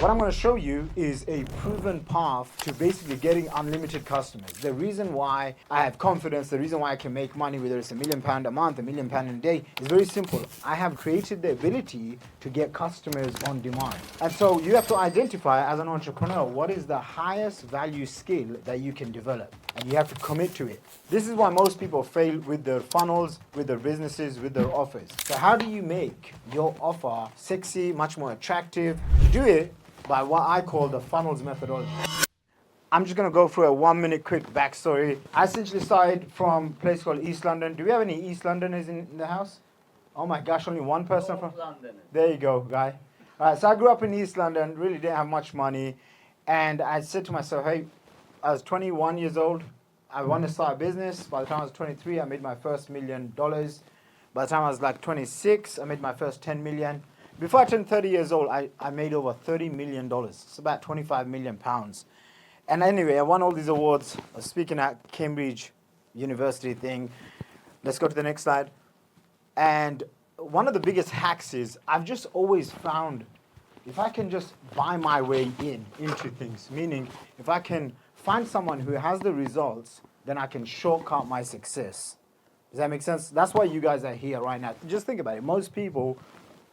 What I'm going to show you is a proven path to basically getting unlimited customers. The reason why I have confidence, the reason why I can make money, whether it's £1 million a month, £1 million in a day, is very simple. I have created the ability to get customers on demand. And so you have to identify as an entrepreneur what is the highest value skill that you can develop. And you have to commit to it. This is why most people fail with their funnels, with their businesses, with their offers. So how do you make your offer sexy, much more attractive? You do it by what I call the funnels methodology. I'm just going to go through a 1 minute quick backstory. I essentially started from a place called East London. Do we have any East Londoners in the house? Oh my gosh, only one person from London. There you go, guy. All right, so I grew up in East London, really didn't have much money. And I said to myself, hey, I was 21 years old. I wanted to start a business. By the time I was 23, I made my first $1 million. By the time I was like 26, I made my first 10 million. Before I turned 30 years old, I made over $30 million. It's about 25 million pounds. And anyway, I won all these awards. I was speaking at Cambridge University thing. Let's go to the next slide. And one of the biggest hacks is I've just always found if I can just buy my way into things, meaning if I can find someone who has the results, then I can shortcut my success. Does that make sense? That's why you guys are here right now. Just think about it. Most people,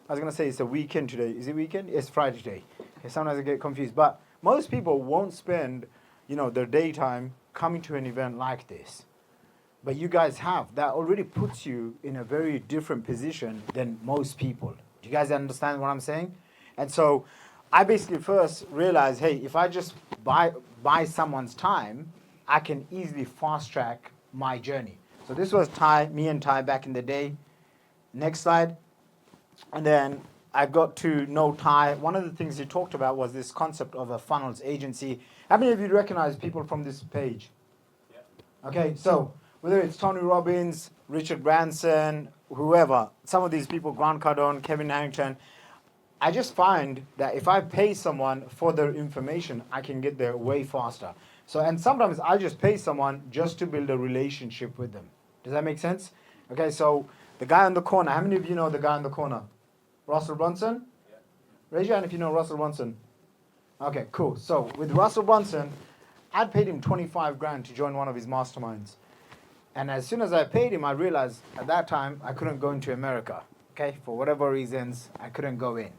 I was going to say it's a weekend today. Is it weekend? It's Friday today. Okay, sometimes I get confused. But most people won't spend, their daytime coming to an event like this. But you guys have. That already puts you in a very different position than most people. Do you guys understand what I'm saying? And so I basically first realized, hey, if I just buy someone's time, I can easily fast track my journey. So this was me and Ty back in the day. Next slide. And then I got to know Ty. One of the things he talked about was this concept of a funnels agency. How many of you recognize people from this page? Yeah. Okay, so whether it's Tony Robbins, Richard Branson, whoever, some of these people, Grant Cardone, Kevin Harrington, I just find that if I pay someone for their information, I can get there way faster. So, and sometimes I just pay someone just to build a relationship with them. Does that make sense? Okay, so the guy on the corner, how many of you know the guy on the corner? Russell Brunson? Yeah. Raise your hand if you know Russell Brunson. Okay, cool. So with Russell Brunson, I'd paid him 25 grand to join one of his masterminds. And as soon as I paid him, I realized at that time I couldn't go into America. Okay, for whatever reasons, I couldn't go in.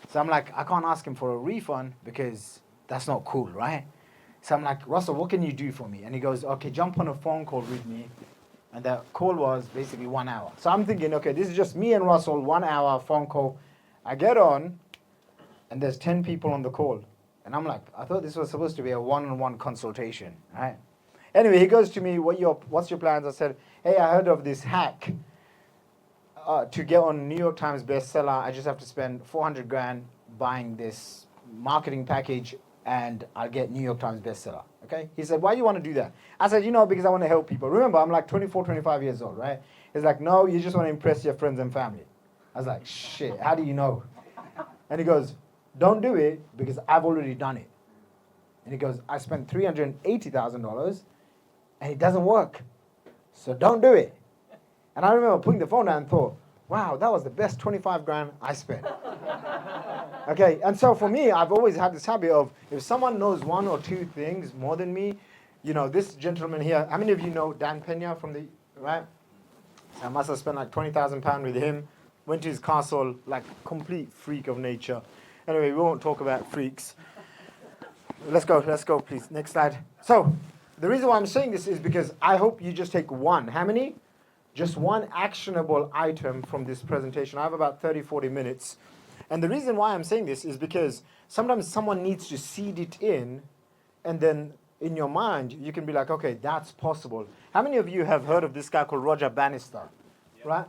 So I'm like, I can't ask him for a refund because that's not cool, right? So I'm like, Russell, what can you do for me? And he goes, okay, jump on a phone call with me. And the call was basically 1 hour. So I'm thinking, okay, this is just me and Russell, 1 hour phone call. I get on, and there's 10 people on the call. And I'm like, I thought this was supposed to be a one-on-one consultation, right? Anyway, he goes to me, what's your plans? I said, hey, I heard of this hack. To get on New York Times bestseller, I just have to spend 400 grand buying this marketing package and I'll get New York Times bestseller. Okay? He said, why do you want to do that? I said, because I want to help people. Remember, I'm like 24, 25 years old, right? He's like, no, you just want to impress your friends and family. I was like, shit, how do you know? And he goes, don't do it because I've already done it. And he goes, I spent $380,000 and it doesn't work. So don't do it. And I remember putting the phone down and thought, wow, that was the best 25 grand I spent. Okay, and so for me, I've always had this habit of if someone knows one or two things more than me, this gentleman here, how many of you know Dan Pena from the, right? So I must have spent like £20,000 with him, went to his castle, like complete freak of nature. Anyway, we won't talk about freaks. Let's go, please. Next slide. So the reason why I'm saying this is because I hope you just take one. How many? Just one actionable item from this presentation. I have about 30, 40 minutes. And the reason why I'm saying this is because sometimes someone needs to seed it in, and then in your mind, you can be like, okay, that's possible. How many of you have heard of this guy called Roger Bannister? Yep. Right?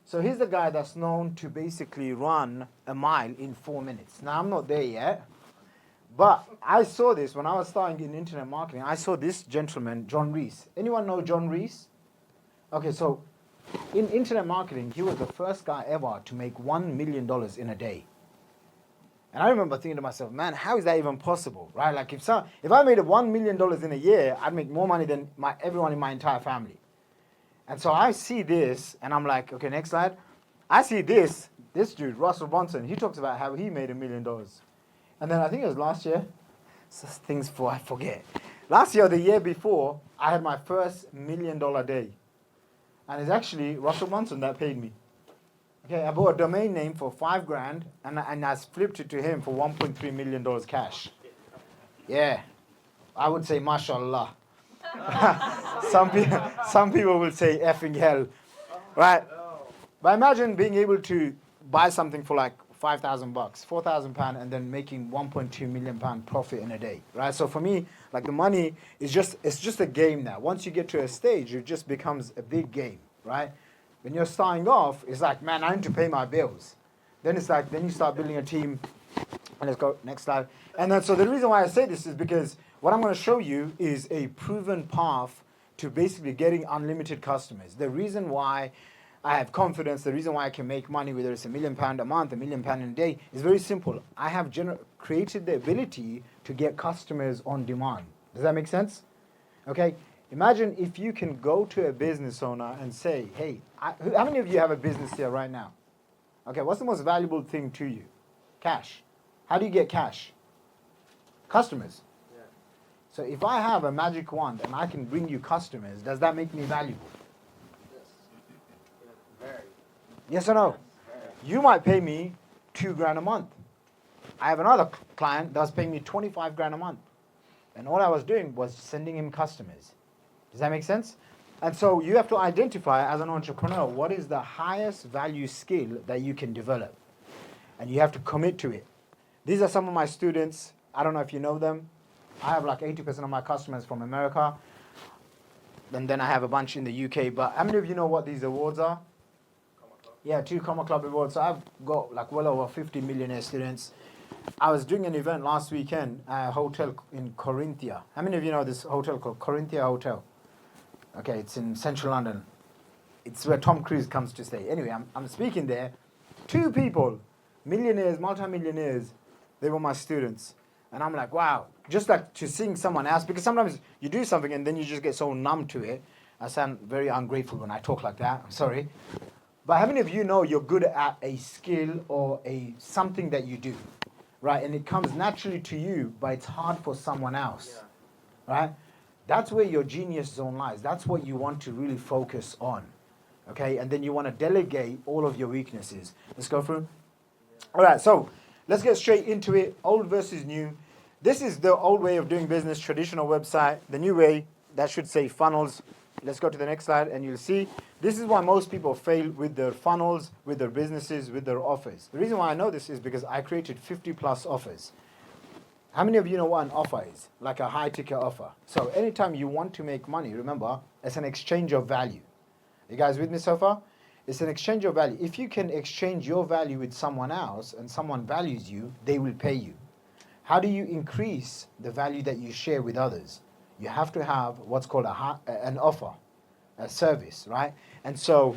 So he's the guy that's known to basically run a mile in 4 minutes. Now, I'm not there yet, but I saw this when I was starting in internet marketing. I saw this gentleman, John Reese. Anyone know John Reese? Okay, so in internet marketing, he was the first guy ever to make $1 million in a day. And I remember thinking to myself, man, how is that even possible, right? Like if I made $1 million in a year, I'd make more money than everyone in my entire family. And so I see this, and I'm like, okay, next slide. I see this dude, Russell Brunson, he talks about how he made $1 million. And then I think it was last year. I forget. Last year or the year before, I had my first $1 million day. And it's actually Russell Brunson that paid me. Okay, I bought a domain name for $5,000 and I flipped it to him for $1.3 million cash. Yeah, I would say mashallah. Some people will say effing hell, right? But imagine being able to buy something for like £5,000, £4,000, and then making £1.2 million profit in a day, right? So for me, like the money is it's just a game now. Once you get to a stage, it just becomes a big game, right? When you're starting off, it's like, man, I need to pay my bills. Then it's like, then you start building a team. And let's go next slide. And then so the reason why I say this is because what I'm going to show you is a proven path to basically getting unlimited customers. The reason why I have confidence, the reason why I can make money, whether it's £1 million a month, £1 million in a day, is very simple. I have created the ability to get customers on demand. Does that make sense? Okay. Imagine if you can go to a business owner and say, hey, how many of you have a business here right now? Okay, what's the most valuable thing to you? Cash. How do you get cash? Customers. Yeah. So if I have a magic wand and I can bring you customers, does that make me valuable? Yes. Very. Yes or no? Very. You might pay me $2,000 a month. I have another client that's paying me $25,000 a month. And all I was doing was sending him customers. Does that make sense? And so you have to identify as an entrepreneur what is the highest value skill that you can develop. And you have to commit to it. These are some of my students. I don't know if you know them. I have like 80% of my customers from America. And then I have a bunch in the UK. But how many of you know what these awards are? Yeah, 2 Comma Club awards. So I've got like well over 50 millionaire students. I was doing an event last weekend at a hotel in Corinthia. How many of you know this hotel called Corinthia Hotel? Okay, it's in central London. It's where Tom Cruise comes to stay. Anyway, I'm speaking there. 2 people, millionaires, multimillionaires, they were my students. And I'm like, wow, just like to seeing someone else, because sometimes you do something and then you just get so numb to it. I sound very ungrateful when I talk like that, I'm sorry. But how many of you know you're good at a skill or something that you do, right? And it comes naturally to you, but it's hard for someone else, right? That's where your genius zone lies. That's what you want to really focus on, okay? And then you want to delegate all of your weaknesses. Let's go through. All right, so let's get straight into it. Old versus new. This is the old way of doing business, traditional website. The new way, that should say funnels. Let's go to the next slide and you'll see. This is why most people fail with their funnels, with their businesses, with their offers. The reason why I know this is because I created 50 plus offers. How many of you know what an offer is? Like a high ticket offer. So anytime you want to make money, remember, it's an exchange of value. You guys with me so far? It's an exchange of value. If you can exchange your value with someone else and someone values you, they will pay you. How do you increase the value that you share with others? You have to have what's called an offer, a service, right? And so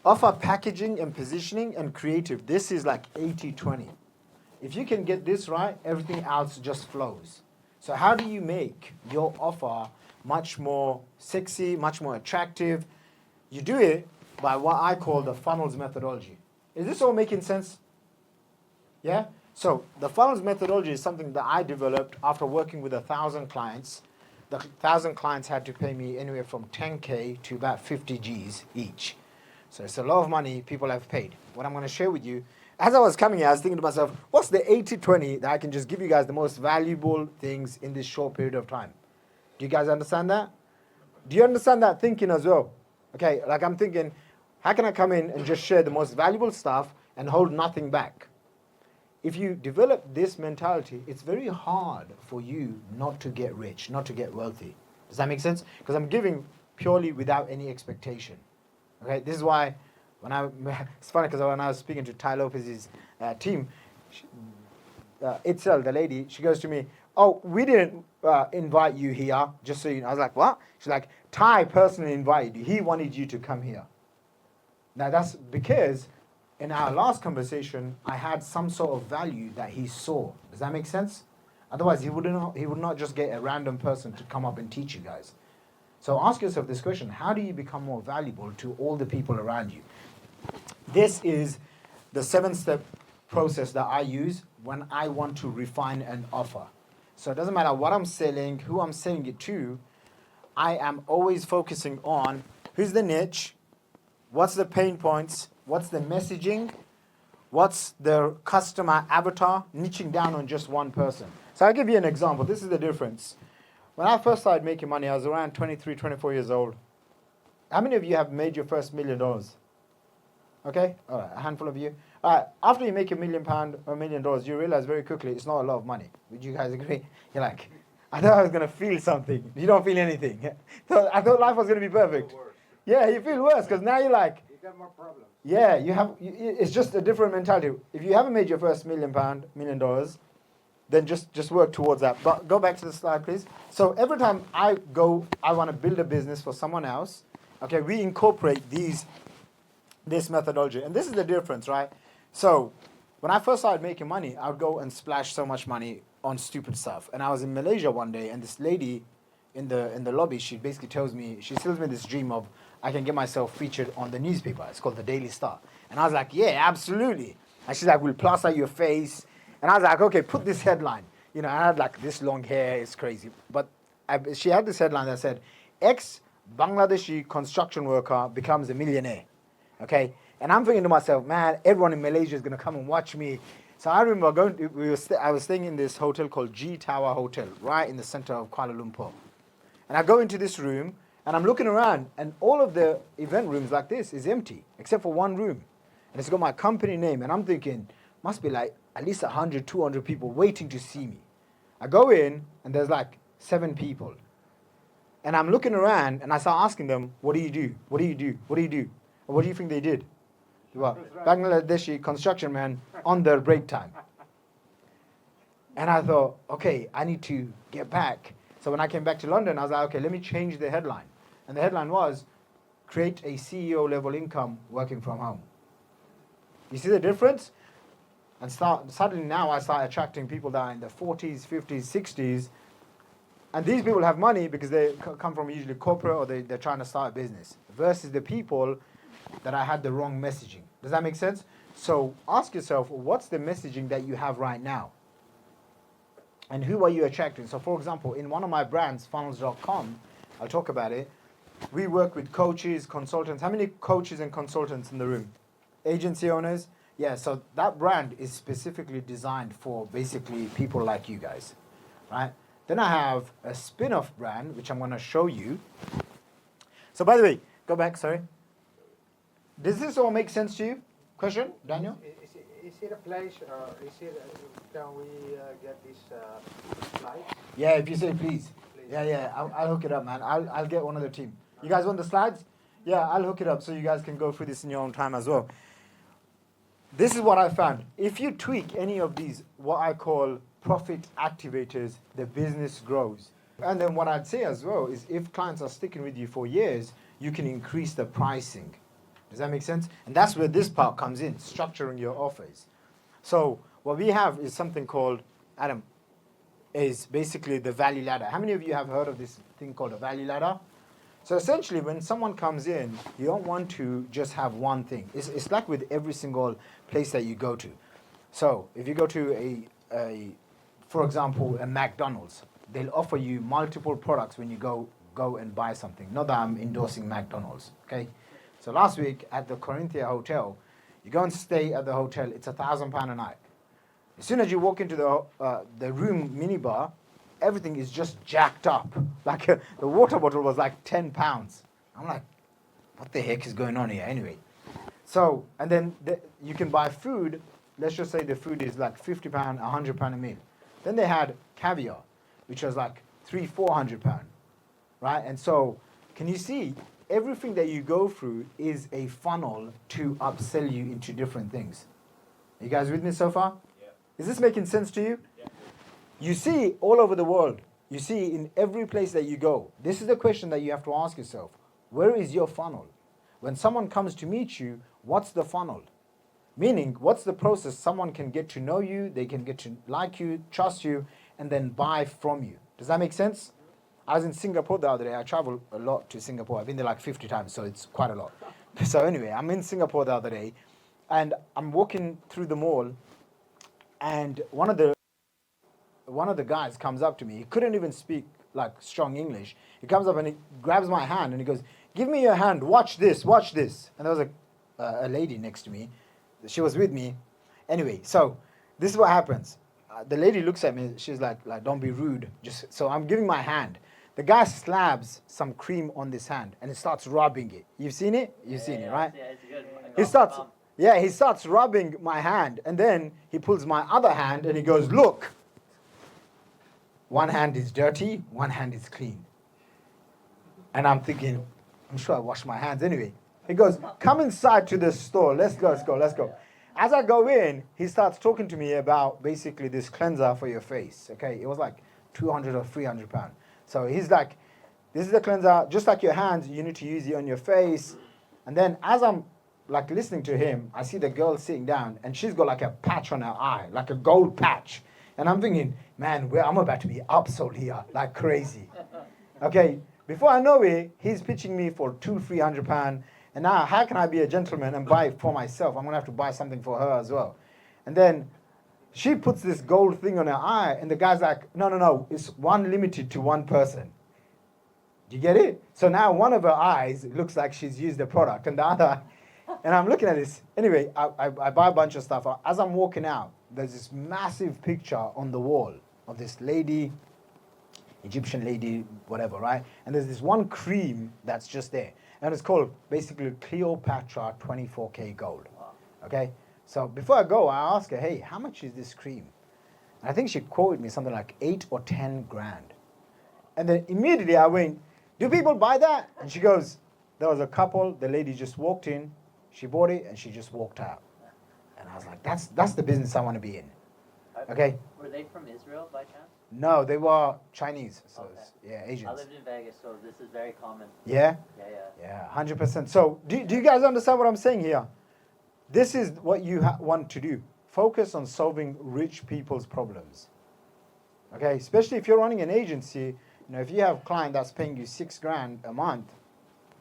offer packaging and positioning and creative, this is like 80-20. If you can get this right, everything else just flows. So how do you make your offer much more sexy, much more attractive? You do it by what I call the funnels methodology. Is this all making sense? Yeah? So the funnels methodology is something that I developed after working with 1,000 clients. The 1,000 clients had to pay me anywhere from 10K to about 50 Gs each. So it's a lot of money people have paid. What I'm going to share with you, as I was coming here, I was thinking to myself, what's the 80-20 that I can just give you guys the most valuable things in this short period of time? Do you guys understand that? Do you understand that thinking as well? Okay, like I'm thinking, how can I come in and just share the most valuable stuff and hold nothing back? If you develop this mentality, it's very hard for you not to get rich, not to get wealthy. Does that make sense? Because I'm giving purely without any expectation. Okay, this is why it's funny because when I was speaking to Ty Lopez's team, Upsell, the lady, she goes to me, oh, we didn't invite you here, just so you know. I was like, what? She's like, Ty personally invited you. He wanted you to come here. Now that's because in our last conversation, I had some sort of value that he saw. Does that make sense? Otherwise, he would not just get a random person to come up and teach you guys. So ask yourself this question: how do you become more valuable to all the people around you? This is the 7-step process that I use. when I want to refine an offer. So it doesn't matter what I'm selling, who I'm selling it to, I am always focusing on who's the niche, what's the pain points, what's the messaging, what's the customer avatar, niching down on just one person. So I'll give you an example. This is the difference. When I first started making money, I was around 23, 24 years old. How many of you have made your first $1 million? Okay, all right, a handful of you. All right, after you make £1 million or $1 million, you realize very quickly it's not a lot of money. Would you guys agree? You're like, I thought I was gonna feel something. You don't feel anything. So I thought life was gonna be perfect. Yeah, you feel worse because now you're like, You got more problems. yeah, it's just a different mentality. If you haven't made your first £1 million, $1 million, then just work towards that. But go back to the slide, please. So every time I want to build a business for someone else. Okay, we incorporate this methodology, and this is the difference, right? So when I first started making money, I would go and splash so much money on stupid stuff. And I was in Malaysia one day, and this lady in the lobby, she basically tells me, she sells me this dream of I can get myself featured on the newspaper. It's called the Daily Star. And I was like, yeah, absolutely. And she's like, we'll plaster your face. And I was like, okay, put this headline. You know, I had like this long hair, it's crazy. But she had this headline that said, ex-Bangladeshi construction worker becomes a millionaire. Okay? And I'm thinking to myself, man, everyone in Malaysia is going to come and watch me. So I remember I was staying in this hotel called G Tower Hotel, right in the center of Kuala Lumpur. And I go into this room, and I'm looking around, and all of the event rooms like this is empty, except for one room. And it's got my company name, and I'm thinking, must be like at least 100, 200 people waiting to see me. I go in, and there's like 7 people. And I'm looking around, and I start asking them, what do you do? What do you do? What do you do? Or what do you think they did? Well, Bangladeshi construction man on their break time. And I thought, okay, I need to get back. So when I came back to London, I was like, okay, let me change the headline. And the headline was, create a CEO level income working from home. You see the difference? And suddenly now I start attracting people that are in the 40s, 50s, 60s. And these people have money because they come from usually corporate or they're trying to start a business. Versus the people that I had the wrong messaging. Does that make sense? So ask yourself, what's the messaging that you have right now? And who are you attracting? So for example, in one of my brands, funnels.com, I'll talk about it. We work with coaches, consultants. How many coaches and consultants in the room? Agency owners? Yeah, so that brand is specifically designed for basically people like you guys, right? Then I have a spin-off brand, which I'm going to show you. So by the way, go back, sorry. Does this all make sense to you? Question, Daniel? Is it a place, or can we get this slide? Yeah, if you say please. Yeah, I'll hook it up, man. I'll get one of the team. You guys want the slides? Yeah, I'll hook it up so you guys can go through this in your own time as well. This is what I found. If you tweak any of these, what I call profit activators, the business grows. And then what I'd say as well is if clients are sticking with you for years, you can increase the pricing. Does that make sense? And that's where this part comes in, structuring your offers. So what we have is something called, Adam, is basically the value ladder. How many of you have heard of this thing called a value ladder? So essentially, when someone comes in, you don't want to just have one thing. It's like with every single place that you go to. So if you go to for example, a McDonald's, they'll offer you multiple products when you go and buy something. Not that I'm endorsing McDonald's, okay? So last week at the Corinthia Hotel, you go and stay at the hotel, it's £1,000 a night. As soon as you walk into the room minibar, everything is just jacked up. Like the water bottle was like £10. I'm like, what the heck is going on here anyway? So, and then you can buy food. Let's just say the food is like £50, £100 a meal. Then they had caviar, which was like £300-400, right? And so, can you see, everything that you go through is a funnel to upsell you into different things. Are you guys with me so far? Yeah. Is this making sense to you? Yeah. You see all over the world, you see in every place that you go, this is the question that you have to ask yourself. Where is your funnel? When someone comes to meet you, what's the funnel? Meaning, what's the process? Someone can get to know you, they can get to like you, trust you, and then buy from you. Does that make sense? I was in Singapore the other day. I travel a lot to Singapore. I've been there like 50 times, so it's quite a lot. So anyway, I'm in Singapore the other day, and I'm walking through the mall, And one of the guys comes up to me. He couldn't even speak like strong English. He comes up and he grabs my hand and he goes, "Give me your hand. Watch this. Watch this." And there was a lady next to me. She was with me. Anyway, so this is what happens. The lady looks at me. She's like, "Don't be rude." Just so I'm giving my hand. The guy slabs some cream on this hand and he starts rubbing it. You've seen it? You've seen it, right? Yeah, it's good. He starts rubbing my hand and then he pulls my other hand and he goes, "Look. One hand is dirty, one hand is clean." And I'm thinking, I'm sure I wash my hands anyway. He goes, "Come inside to the store. Let's go. As I go in, he starts talking to me about basically this cleanser for your face. Okay, it was like 200 or 300 pounds. So he's like, "This is the cleanser, just like your hands, you need to use it on your face." And then as I'm like listening to him, I see the girl sitting down and she's got like a patch on her eye, like a gold patch. And I'm thinking, man, I'm about to be upsold here, like crazy. Okay, before I know it, he's pitching me for 200-300 pounds. And now, how can I be a gentleman and buy it for myself? I'm gonna have to buy something for her as well. And then she puts this gold thing on her eye, and the guy's like, no, it's one limited to one person. Do you get it? So now one of her eyes looks like she's used the product, and the other, and I'm looking at this. Anyway, I buy a bunch of stuff. As I'm walking out, there's this massive picture on the wall of this lady, Egyptian lady, whatever, right? And there's this one cream that's just there. And it's called basically Cleopatra 24K Gold. Okay? So before I go, I ask her, "Hey, how much is this cream?" And I think she quoted me something like 8 or 10 grand. And then immediately I went, "Do people buy that?" And she goes, "There was a couple, the lady just walked in, she bought it, and she just walked out." And I was like, that's the business I want to be in. Okay? Were they from Israel by chance? No, they were Chinese. So Okay. yeah, Asians. I lived in Vegas, so this is very common. Yeah? Yeah. 100%. So do you guys understand what I'm saying here? This is what you want to do. Focus on solving rich people's problems. Okay? Especially if you're running an agency, if you have a client that's paying you 6 grand a month,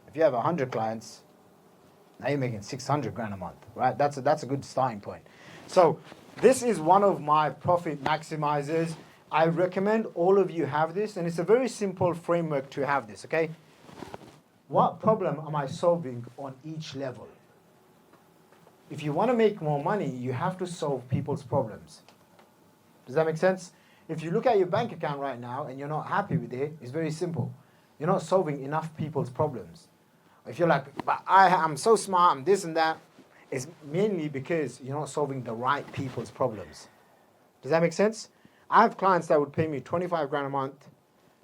if you have 100 clients, now you're making 600 grand a month, right? That's a good starting point. So this is one of my profit maximizers. I recommend all of you have this, and it's a very simple framework to have this, okay? What problem am I solving on each level? If you want to make more money, you have to solve people's problems. Does that make sense? If you look at your bank account right now and you're not happy with it, it's very simple. You're not solving enough people's problems. If you're like, "But I'm so smart, I'm this and that," it's mainly because you're not solving the right people's problems. Does that make sense? I have clients that would pay me 25 grand a month.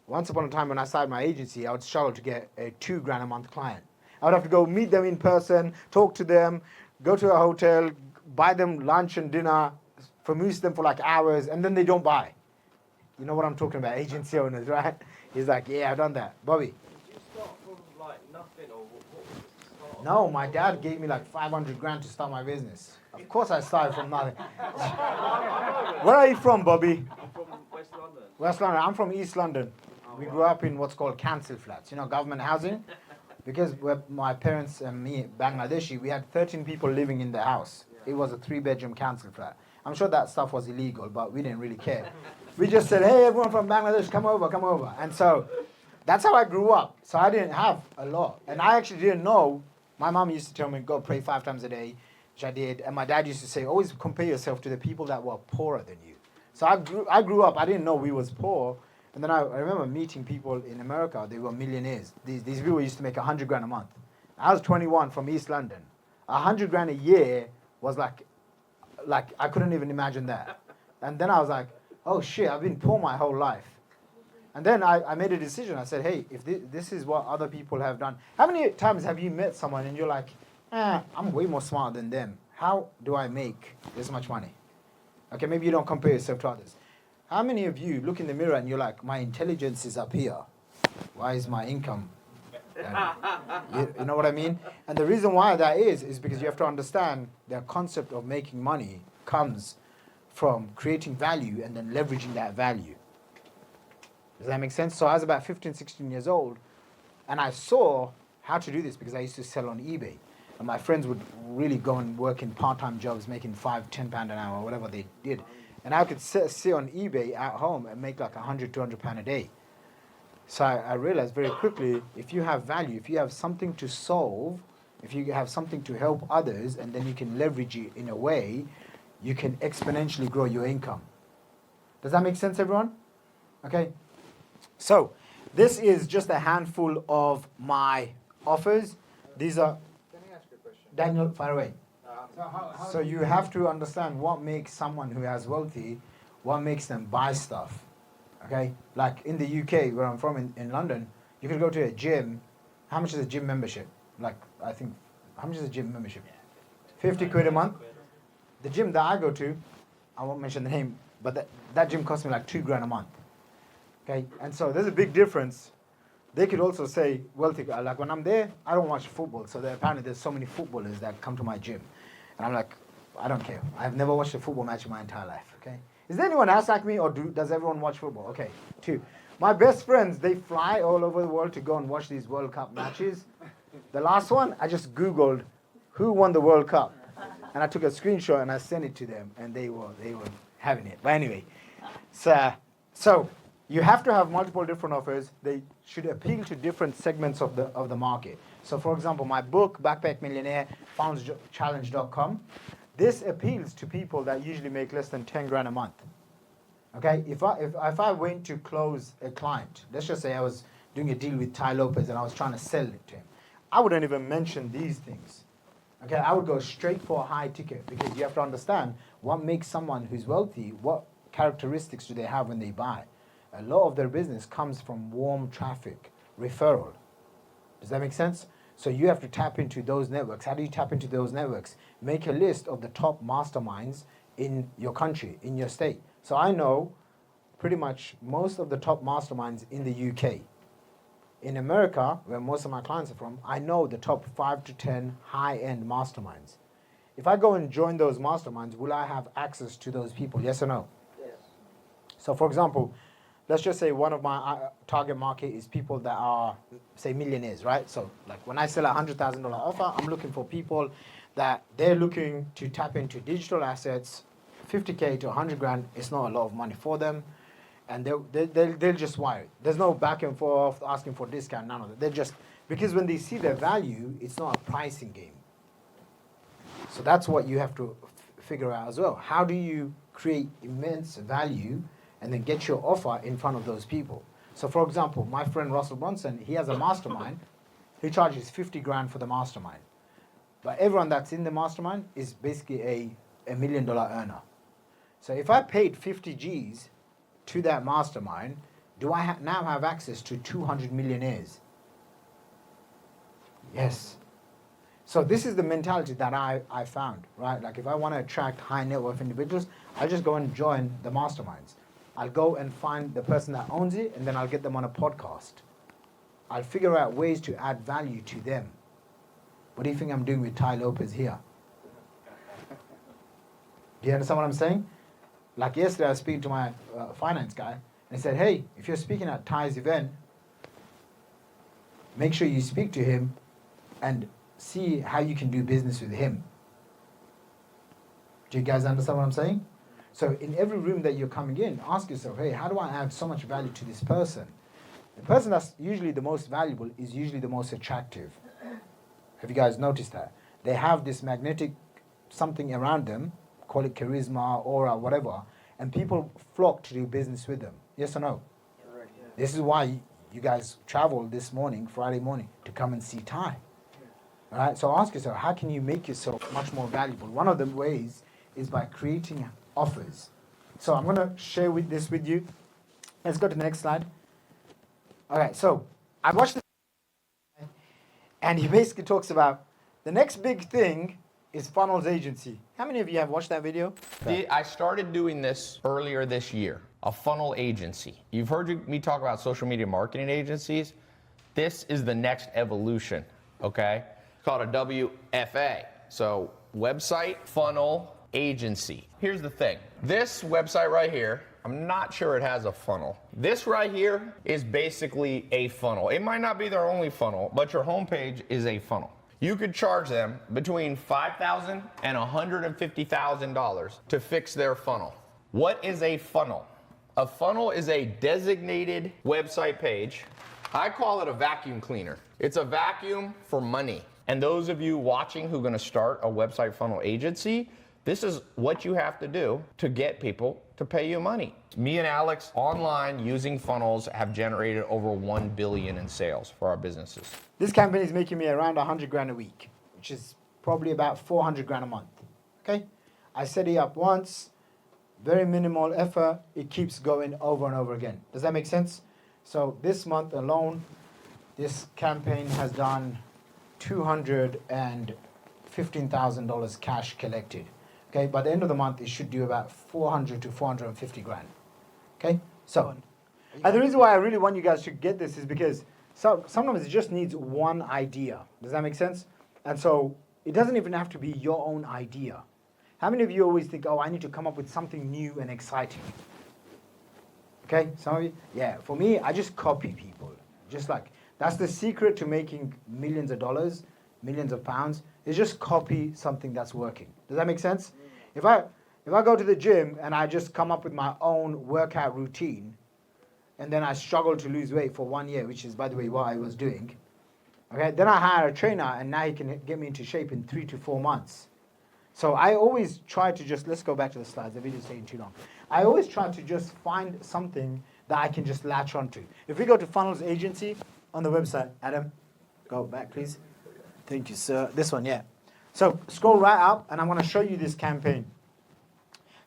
Once upon a time when I started my agency, I would struggle to get a 2 grand a month client. I would have to go meet them in person, talk to them, go to a hotel, buy them lunch and dinner, amuse them for like hours, and then they don't buy. You know what I'm talking about, agency owners, right? He's like, "Yeah, I've done that." Bobby? Did you start from like nothing, or what was the start? No, my dad gave me like 500 grand to start my business. Of course I started from nothing. Where are you from, Bobby? I'm from West London. West London. I'm from East London. We grew up in what's called council flats, government housing. Because my parents and me, Bangladeshi, we had 13 people living in the house. It was a 3-bedroom council flat. I'm sure that stuff was illegal, but we didn't really care. We just said, "Hey, everyone from Bangladesh, come over. And so that's how I grew up. So I didn't have a lot. And I actually didn't know. My mom used to tell me, "Go pray 5 times a day," which I did. And my dad used to say, "Always compare yourself to the people that were poorer than you." So I grew up, I didn't know we was poor. And then I remember meeting people in America, they were millionaires. These people used to make 100 grand a month. I was 21 from East London. 100 grand a year was like I couldn't even imagine that. And then I was like, "Oh shit, I've been poor my whole life." And then I made a decision. I said, "Hey, if this is what other people have done." How many times have you met someone and you're like, "I'm way more smart than them. How do I make this much money?" Okay, maybe you don't compare yourself to others. How many of you look in the mirror and you're like, "My intelligence is up here. Why is my income?" You know what I mean? And the reason why that is because you have to understand the concept of making money comes from creating value and then leveraging that value. Does that make sense? So I was about 15, 16 years old, and I saw how to do this because I used to sell on eBay. And my friends would really go and work in part-time jobs, making £5, £10 an hour, whatever they did. And I could sit on eBay at home and make like 100, 200 pound a day. So I realized very quickly, if you have value, if you have something to solve, if you have something to help others, and then you can leverage it in a way, you can exponentially grow your income. Does that make sense, everyone? Okay. So this is just a handful of my offers. These are, Can I ask you a question? Daniel, fire away. How So you have to understand what makes someone who has wealthy, what makes them buy stuff. Okay? Like in the UK, where I'm from in London, you could go to a gym. How much is a gym membership? Like, I think, how much is a gym membership? 50 quid a month. The gym that I go to, I won't mention the name, but that gym costs me like 2 grand a month. Okay? And so there's a big difference. They could also say, wealthy, like when I'm there, I don't watch football. So apparently there's so many footballers that come to my gym. And I'm like, I don't care. I've never watched a football match in my entire life. Okay? Is there anyone else like me, or does everyone watch football? Okay, 2. My best friends, they fly all over the world to go and watch these World Cup matches. The last one, I just Googled who won the World Cup. And I took a screenshot and I sent it to them, and they were having it. But anyway, so you have to have multiple different offers. They should appeal to different segments of the market. So for example, my book, Backpack Millionaire, foundschallenge.com, this appeals to people that usually make less than 10 grand a month. Okay, if I went to close a client, let's just say I was doing a deal with Ty Lopez and I was trying to sell it to him, I wouldn't even mention these things. Okay, I would go straight for a high ticket, because you have to understand what makes someone who's wealthy, what characteristics do they have when they buy. A lot of their business comes from warm traffic, referral. Does that make sense? So you have to tap into those networks. How do you tap into those networks? Make a list of the top masterminds in your country, in your state. So I know pretty much most of the top masterminds in the UK. In America, where most of my clients are from, I know the top 5 to 10 high-end masterminds. If I go and join those masterminds, will I have access to those people? Yes or no? Yes. So for example, let's just say one of my target market is people that are, say, millionaires, right? So like when I sell a $100,000 offer, I'm looking for people that they're looking to tap into digital assets. 50K to 100 grand is not a lot of money for them. And they'll just wire it. There's no back and forth asking for discount, none of that. They're just, because when they see their value, it's not a pricing game. So that's what you have to figure out as well. How do you create immense value and then get your offer in front of those people? So for example, my friend Russell Brunson, he has a mastermind. He charges 50 grand for the mastermind. But everyone that's in the mastermind is basically a $1 million earner. So if I paid 50 G's to that mastermind, do I now have access to 200 millionaires? Yes. So this is the mentality that I found, right? Like if I want to attract high net worth individuals, I'll just go and join the masterminds. I'll go and find the person that owns it, and then I'll get them on a podcast. I'll figure out ways to add value to them. What do you think I'm doing with Ty Lopez here? Do you understand what I'm saying? Like yesterday, I was speaking to my finance guy, and he said, hey, if you're speaking at Ty's event, make sure you speak to him and see how you can do business with him. Do you guys understand what I'm saying? So in every room that you're coming in, ask yourself, hey, how do I add so much value to this person? The person that's usually the most valuable is usually the most attractive. Have you guys noticed that? They have this magnetic something around them, call it charisma, aura, whatever, and people flock to do business with them. Yes or no? Right. This is why you guys traveled this morning, Friday morning, to come and see Ty. All right? So ask yourself, how can you make yourself much more valuable? One of the ways is by creating offers. So I'm going to share this with you. Let's go to the next slide. All right, so I watched this, and he basically talks about the next big thing is funnels agency. How many of you have watched that video? I started doing this earlier this year, a funnel agency. You've heard me talk about social media marketing agencies. This is the next evolution, okay? It's called a WFA. So website funnel agency. Here's the thing. This website right here, I'm not sure it has a funnel. This right here is basically a funnel. It might not be their only funnel, but your homepage is a funnel. You could charge them between $5,000 and $150,000 to fix their funnel. What is a funnel? A funnel is a designated website page. I call it a vacuum cleaner. It's a vacuum for money. And those of you watching who are going to start a website funnel agency, this is what you have to do to get people to pay you money. Me and Alex online using funnels have generated over 1 billion in sales for our businesses. This campaign is making me around 100 grand a week, which is probably about 400 grand a month. Okay? I set it up once, very minimal effort. It keeps going over and over again. Does that make sense? So this month alone, this campaign has done $215,000 cash collected. Okay, by the end of the month, it should do about 400 to 450 grand. Okay, so, and the reason why I really want you guys to get this is because sometimes it just needs one idea. Does that make sense? And so it doesn't even have to be your own idea. How many of you always think, oh, I need to come up with something new and exciting? Okay, some of you? Yeah, for me, I just copy people. Just like, that's the secret to making millions of dollars, millions of pounds, is just copy something that's working. Does that make sense? If I go to the gym and I just come up with my own workout routine, and then I struggle to lose weight for 1 year, which is, by the way, what I was doing, okay, then I hire a trainer, and now he can get me into shape in 3 to 4 months. So I always try to just, let's go back to the slides, the video's taking too long. I always try to just find something that I can just latch onto. If we go to Funnels Agency on the website, Adam, go back please. Thank you, sir. This one, yeah. So scroll right up, and I'm going to show you this campaign.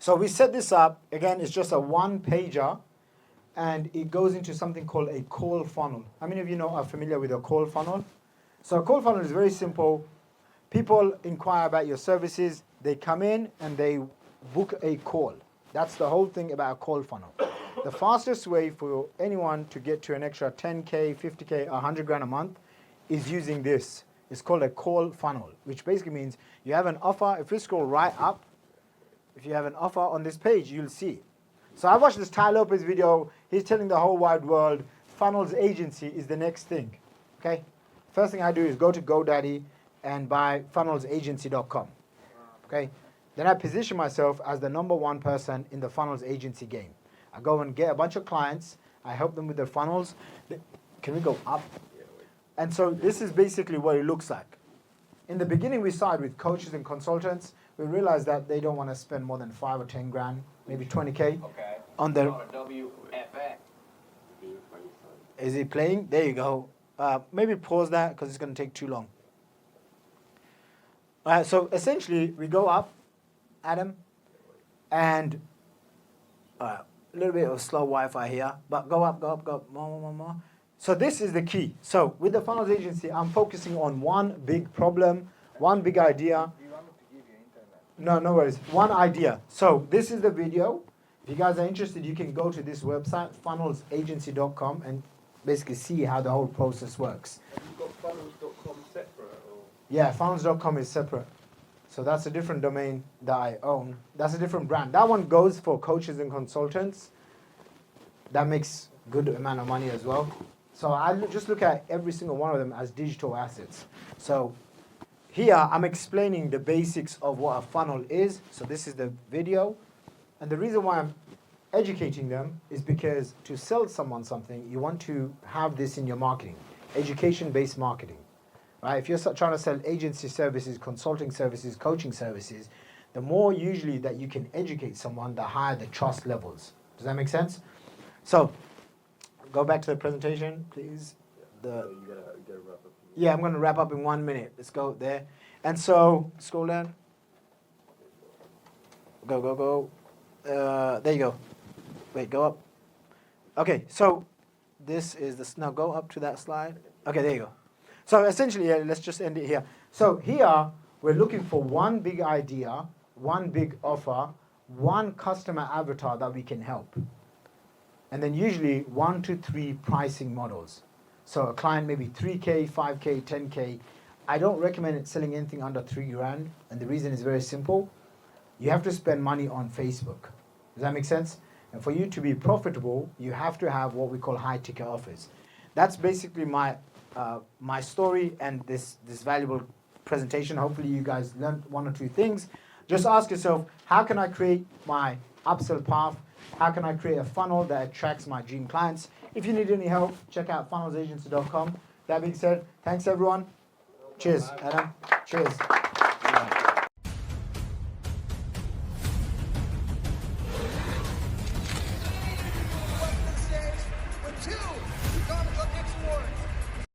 So we set this up. Again, it's just a one-pager, and it goes into something called a call funnel. How many of you are familiar with a call funnel? So a call funnel is very simple. People inquire about your services. They come in, and they book a call. That's the whole thing about a call funnel. The fastest way for anyone to get to an extra 10K, 50K, 100 grand a month is using this. It's called a call funnel, which basically means you have an offer. If you scroll right up, if you have an offer on this page, you'll see. So I watched this Ty Lopez video. He's telling the whole wide world, Funnels Agency is the next thing. Okay? First thing I do is go to GoDaddy and buy funnelsagency.com. Okay? Then I position myself as the #1 person in the Funnels Agency game. I go and get a bunch of clients. I help them with their funnels. Can we go up? And so this is basically what it looks like. In the beginning, we started with coaches and consultants. We realized that they don't want to spend more than 5 or 10 grand, maybe 20K. Okay. On their WFX. Is it playing? There you go. Maybe pause that because it's going to take too long. All right, so essentially, we go up, Adam, and a little bit of slow Wi-Fi here, but go up, more. So this is the key. So with the Funnels Agency, I'm focusing on one big problem, one big idea. Do you want me to give you internet? No worries. One idea. So this is the video. If you guys are interested, you can go to this website, funnelsagency.com, and basically see how the whole process works. Have you got funnels.com separate? Or? Yeah, funnels.com is separate. So that's a different domain that I own. That's a different brand. That one goes for coaches and consultants. That makes good amount of money as well. So I just look at every single one of them as digital assets. So here I'm explaining the basics of what a funnel is. So this is the video. And the reason why I'm educating them is because to sell someone something, you want to have this in your marketing, education-based marketing. Right? If you're trying to sell agency services, consulting services, coaching services, the more usually that you can educate someone, the higher the trust levels. Does that make sense? So go back to the presentation, please. You gotta wrap up. Yeah, I'm going to wrap up in 1 minute. Let's go there. And so, scroll down. Go. There you go. Wait, go up. Okay, so this is the, now go up to that slide. Okay, there you go. So essentially, let's just end it here. So here, we're looking for one big idea, one big offer, one customer avatar that we can help. And then usually 1 to 3 pricing models. So a client maybe 3K, 5K, 10K. I don't recommend selling anything under 3 grand. And the reason is very simple. You have to spend money on Facebook. Does that make sense? And for you to be profitable, you have to have what we call high ticket offers. That's basically my story and this valuable presentation. Hopefully you guys learned 1 or 2 things. Just ask yourself, how can I create my upsell path. How can I create a funnel that attracts my dream clients? If you need any help, check out funnelsagency.com. That being said, thanks everyone. Cheers, Adam. Cheers.